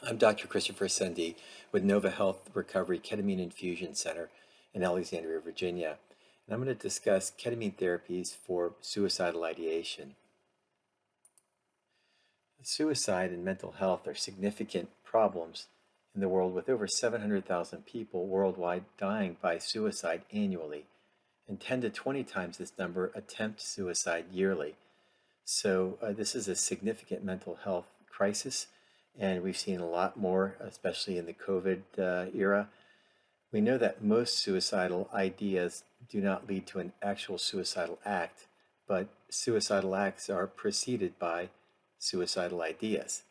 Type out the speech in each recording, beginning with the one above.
I'm Dr. Christopher Sendy with Nova Health Recovery Ketamine Infusion Center in Alexandria, Virginia. And I'm going to discuss ketamine therapies for suicidal ideation. Suicide and mental health are significant problems in the world, with over 700,000 people worldwide dying by suicide annually, and 10 to 20 times this number attempt suicide yearly. So this is a significant mental health crisis, and we've seen a lot more, especially in the COVID era. We know that most suicidal ideas do not lead to an actual suicidal act, but suicidal acts are preceded by suicidal ideas.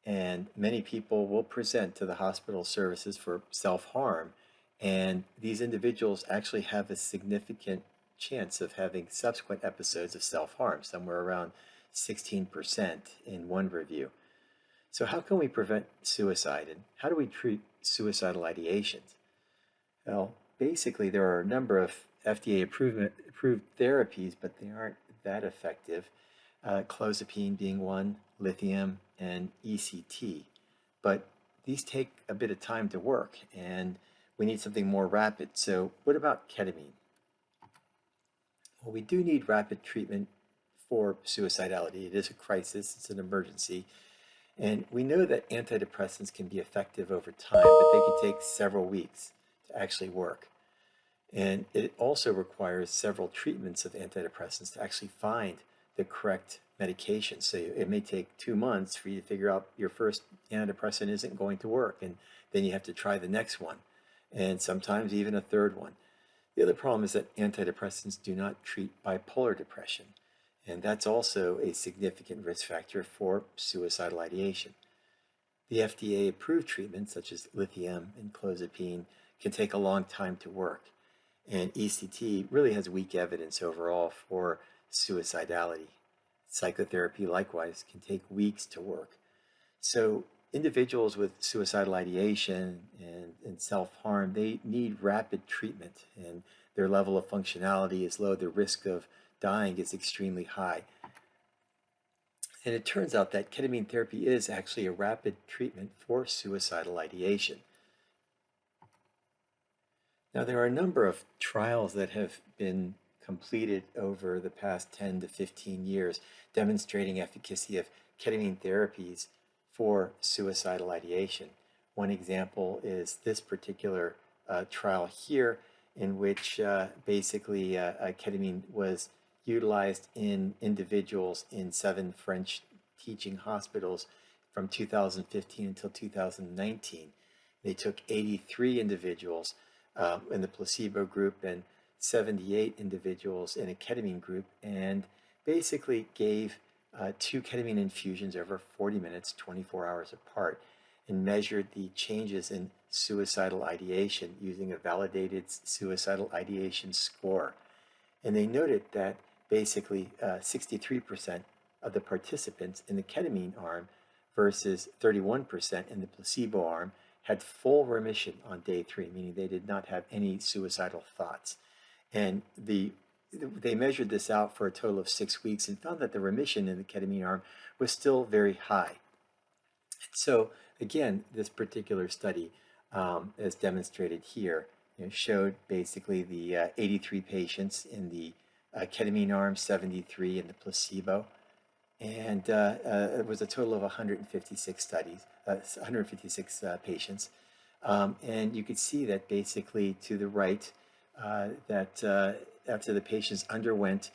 And many people will present to the hospital services for self-harm, and these individuals actually have a significant chance of having subsequent episodes of self-harm, somewhere around 16% in one review. So how can we prevent suicide, and how do we treat suicidal ideations? Well, basically there are a number of FDA-approved therapies, but they aren't that effective. Clozapine being one, lithium, and ECT. But these take a bit of time to work, and we need something more rapid. So what about ketamine? Well, we do need rapid treatment for suicidality. It is a crisis, it's an emergency. And we know that antidepressants can be effective over time, but they can take several weeks to actually work. And it also requires several treatments of antidepressants to actually find the correct medication. So it may take 2 months for you to figure out your first antidepressant isn't going to work, and then you have to try the next one, and sometimes even a third one. The other problem is that antidepressants do not treat bipolar depression, and that's also a significant risk factor for suicidal ideation. The FDA-approved treatments, such as lithium and clozapine, can take a long time to work, and ECT really has weak evidence overall for suicidality. Psychotherapy, likewise, can take weeks to work. So individuals with suicidal ideation and self-harm, they need rapid treatment, and their level of functionality is low. The risk of dying is extremely high. And it turns out that ketamine therapy is actually a rapid treatment for suicidal ideation. Now, there are a number of trials that have been completed over the past 10 to 15 years demonstrating efficacy of ketamine therapies for suicidal ideation. One example is this particular trial here, in which basically ketamine was utilized in individuals in 7 French teaching hospitals from 2015 until 2019. They took 83 individuals in the placebo group and 78 individuals in a ketamine group, and basically gave 2 ketamine infusions over 40 minutes, 24 hours apart, and measured the changes in suicidal ideation using a validated suicidal ideation score. And they noted that basically 63% of the participants in the ketamine arm versus 31% in the placebo arm had full remission on day 3, meaning they did not have any suicidal thoughts. And they measured this out for a total of 6 weeks and found that the remission in the ketamine arm was still very high. So again, this particular study, as demonstrated here, showed basically the 83 patients in the ketamine arm, 73 in the placebo, and it was a total of 156 patients. And you could see that basically to the right, that after the patients underwent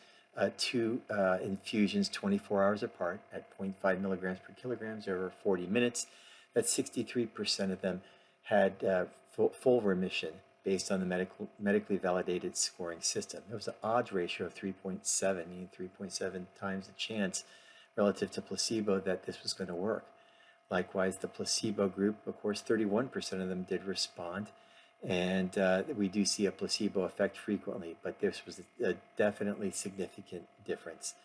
2 infusions 24 hours apart at 0.5 milligrams per kilograms over 40 minutes, that 63% of them had full remission based on the medically validated scoring system. There was an odds ratio of 3.7, meaning 3.7 times the chance relative to placebo that this was going to work. Likewise, the placebo group, of course, 31% of them did respond, and we do see a placebo effect frequently, but this was a definitely significant difference.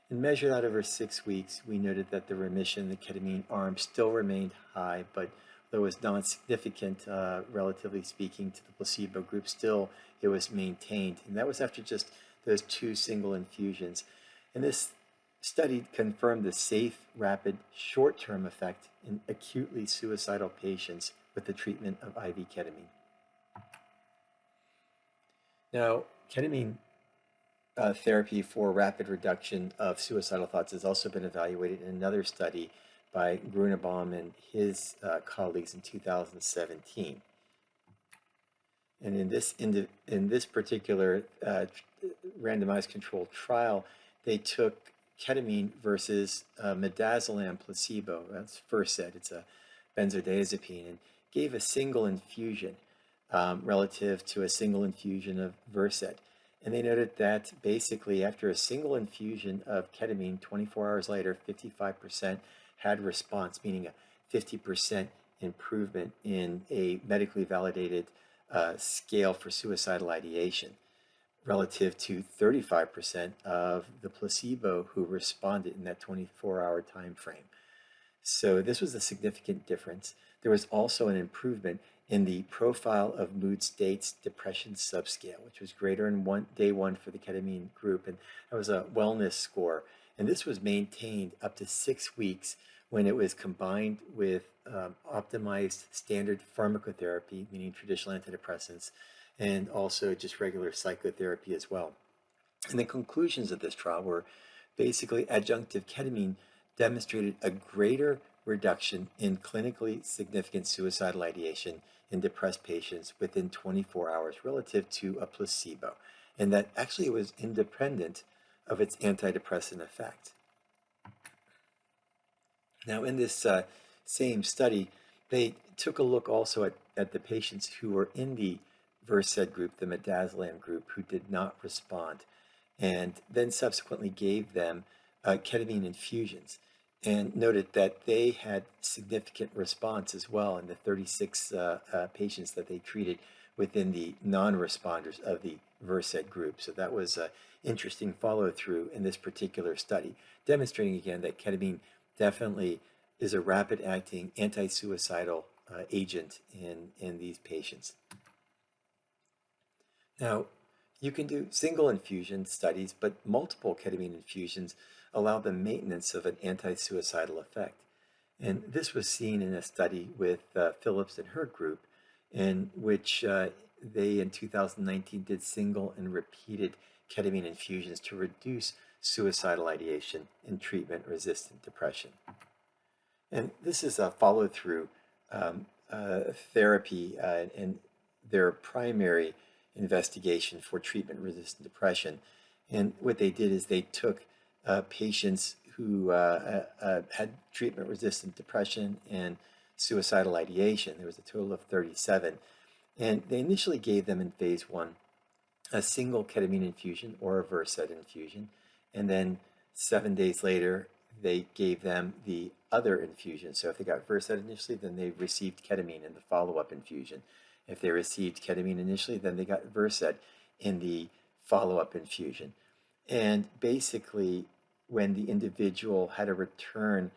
And measured out over 6 weeks, we noted that the remission in the ketamine arm still remained high, but though it was non-significant, relatively speaking, to the placebo group, still it was maintained. And that was after just those 2 single infusions. And this study confirmed the safe, rapid, short-term effect in acutely suicidal patients with the treatment of IV ketamine. Now, ketamine therapy for rapid reduction of suicidal thoughts has also been evaluated in another study by Grunebaum and his colleagues in 2017. And in this particular randomized controlled trial, they took ketamine versus midazolam placebo. That's Versed. It's a benzodiazepine, and gave a single infusion relative to a single infusion of Versed. And they noted that basically after a single infusion of ketamine, 24 hours later, 55% had response, meaning a 50% improvement in a medically validated scale for suicidal ideation, relative to 35% of the placebo who responded in that 24-hour time frame. So this was a significant difference. There was also an improvement in the profile of mood states depression subscale, which was greater in day one for the ketamine group, and that was a wellness score. And this was maintained up to 6 weeks when it was combined with optimized standard pharmacotherapy, meaning traditional antidepressants, and also just regular psychotherapy as well. And the conclusions of this trial were basically adjunctive ketamine demonstrated a greater reduction in clinically significant suicidal ideation in depressed patients within 24 hours relative to a placebo, and that actually it was independent of its antidepressant effect. Now, in this same study, they took a look also at the patients who were in the Versed group, the midazolam group, who did not respond, and then subsequently gave them ketamine infusions, and noted that they had significant response as well in the 36 patients that they treated within the non-responders of the Versed group. So that was an interesting follow-through in this particular study, demonstrating again that ketamine definitely is a rapid-acting anti-suicidal agent in these patients. Now, you can do single infusion studies, but multiple ketamine infusions allow the maintenance of an anti-suicidal effect. And this was seen in a study with Phillips and her group, in which they in 2019 did single and repeated ketamine infusions to reduce suicidal ideation in treatment-resistant depression. And this is a follow-through therapy and their primary investigation for treatment-resistant depression. And what they did is they took patients who had treatment-resistant depression and suicidal ideation. There was a total of 37. And they initially gave them in phase 1 a single ketamine infusion or a Versed infusion. And then 7 days later, they gave them the other infusion. So if they got Versed initially, then they received ketamine in the follow-up infusion. If they received ketamine initially, then they got Versed in the follow-up infusion. And basically, when the individual had a return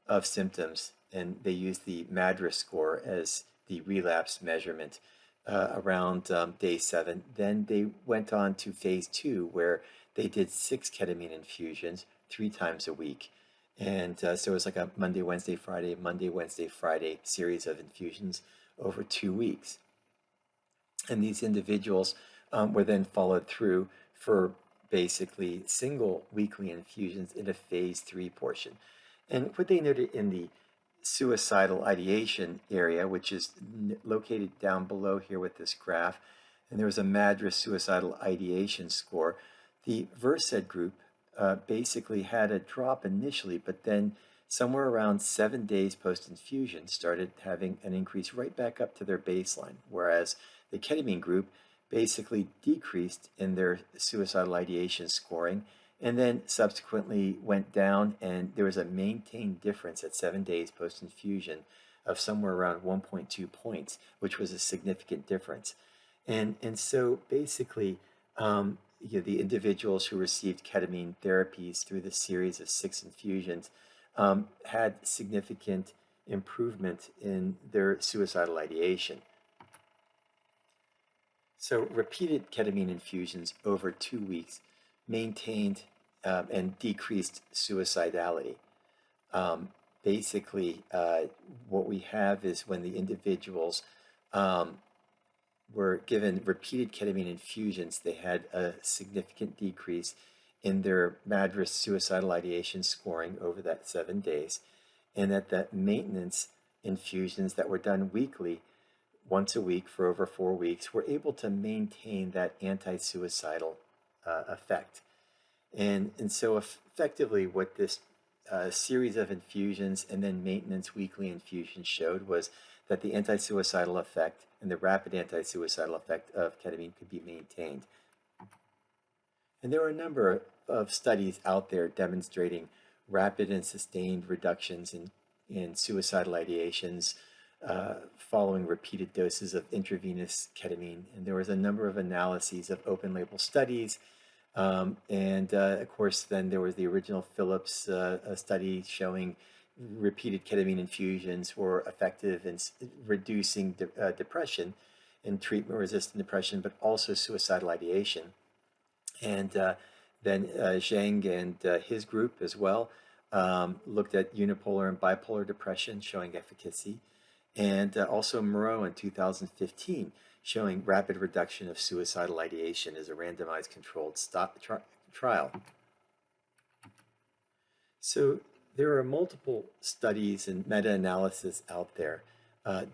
of symptoms, and they used the MADRS score as the relapse measurement around day 7, then they went on to phase 2, where they did 6 ketamine infusions 3 times a week. And so it was like a Monday, Wednesday, Friday series of infusions over 2 weeks. And these individuals were then followed through for basically single weekly infusions in a phase 3 portion. And what they noted in the suicidal ideation area, which is located down below here with this graph, and there was a MADRS suicidal ideation score, the Versed group basically had a drop initially, but then somewhere around 7 days post-infusion started having an increase right back up to their baseline, whereas the ketamine group basically decreased in their suicidal ideation scoring and then subsequently went down, and there was a maintained difference at 7 days post-infusion of somewhere around 1.2 points, which was a significant difference. And so basically, the individuals who received ketamine therapies through the series of 6 infusions had significant improvement in their suicidal ideation. So repeated ketamine infusions over 2 weeks maintained and decreased suicidality. Um, Basically, what we have is when the individuals um, were given repeated ketamine infusions, they had a significant decrease in their MADRS suicidal ideation scoring over that 7 days, and that the maintenance infusions that were done weekly, once a week for over 4 weeks, were able to maintain that anti-suicidal effect. And so effectively what this series of infusions and then maintenance weekly infusions showed was that the anti-suicidal effect and the rapid anti-suicidal effect of ketamine could be maintained. And there were a number of studies out there demonstrating rapid and sustained reductions in suicidal ideations following repeated doses of intravenous ketamine. And there was a number of analyses of open label studies. And of course, then there was the original Phillips study showing repeated ketamine infusions were effective in reducing depression and treatment-resistant depression, but also suicidal ideation. And then Zhang and his group as well looked at unipolar and bipolar depression showing efficacy. And also Moreau in 2015 showing rapid reduction of suicidal ideation as a randomized controlled trial. So there are multiple studies and meta-analysis out there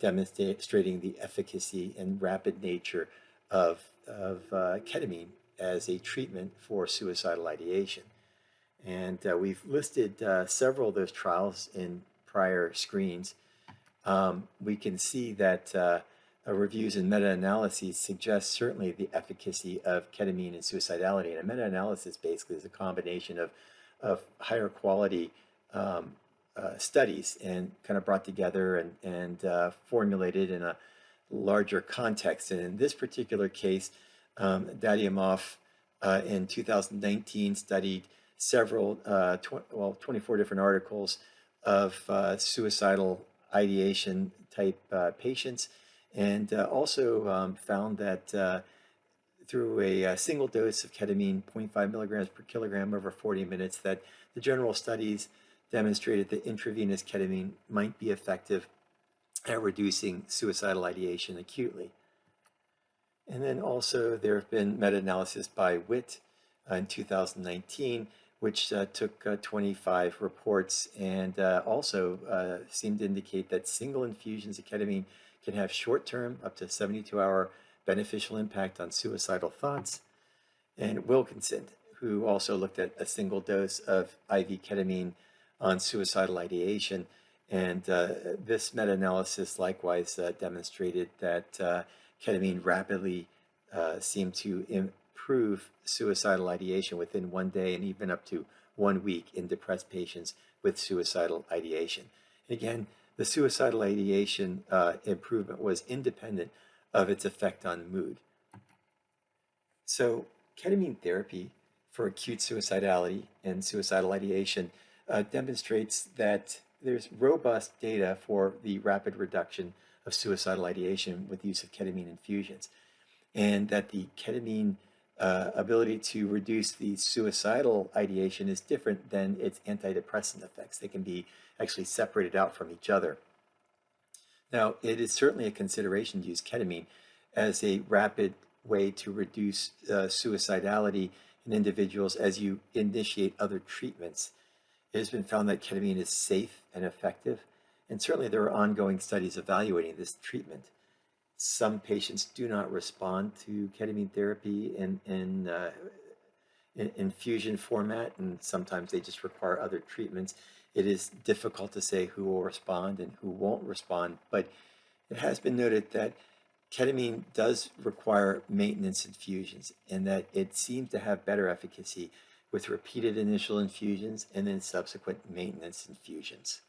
demonstrating the efficacy and rapid nature of ketamine as a treatment for suicidal ideation. And we've listed several of those trials in prior screens. We can see that reviews and meta-analyses suggest certainly the efficacy of ketamine and suicidality. And a meta-analysis basically is a combination of higher quality studies and kind of brought together and formulated in a larger context. And in this particular case, Dadiimov in 2019 studied several, 24 different articles of suicidal ideation type patients, and also found that through a single dose of ketamine, 0.5 milligrams per kilogram over 40 minutes, that the general studies demonstrated that intravenous ketamine might be effective at reducing suicidal ideation acutely. And then also there have been meta-analysis by Witt in 2019, which took 25 reports and also seemed to indicate that single infusions of ketamine can have short-term, up to 72-hour beneficial impact on suicidal thoughts. And Wilkinson, who also looked at a single dose of IV ketamine on suicidal ideation. And this meta-analysis likewise demonstrated that ketamine rapidly seemed to improve suicidal ideation within 1 day and even up to 1 week in depressed patients with suicidal ideation. And again, the suicidal ideation improvement was independent of its effect on mood. So ketamine therapy for acute suicidality and suicidal ideation demonstrates that there's robust data for the rapid reduction of suicidal ideation with use of ketamine infusions, and that the ketamine ability to reduce the suicidal ideation is different than its antidepressant effects. They can be actually separated out from each other. Now, it is certainly a consideration to use ketamine as a rapid way to reduce suicidality in individuals as you initiate other treatments. It has been found that ketamine is safe and effective, and certainly there are ongoing studies evaluating this treatment. Some patients do not respond to ketamine therapy in infusion format, and sometimes they just require other treatments. It is difficult to say who will respond and who won't respond, but it has been noted that ketamine does require maintenance infusions and that it seems to have better efficacy with repeated initial infusions and then subsequent maintenance infusions.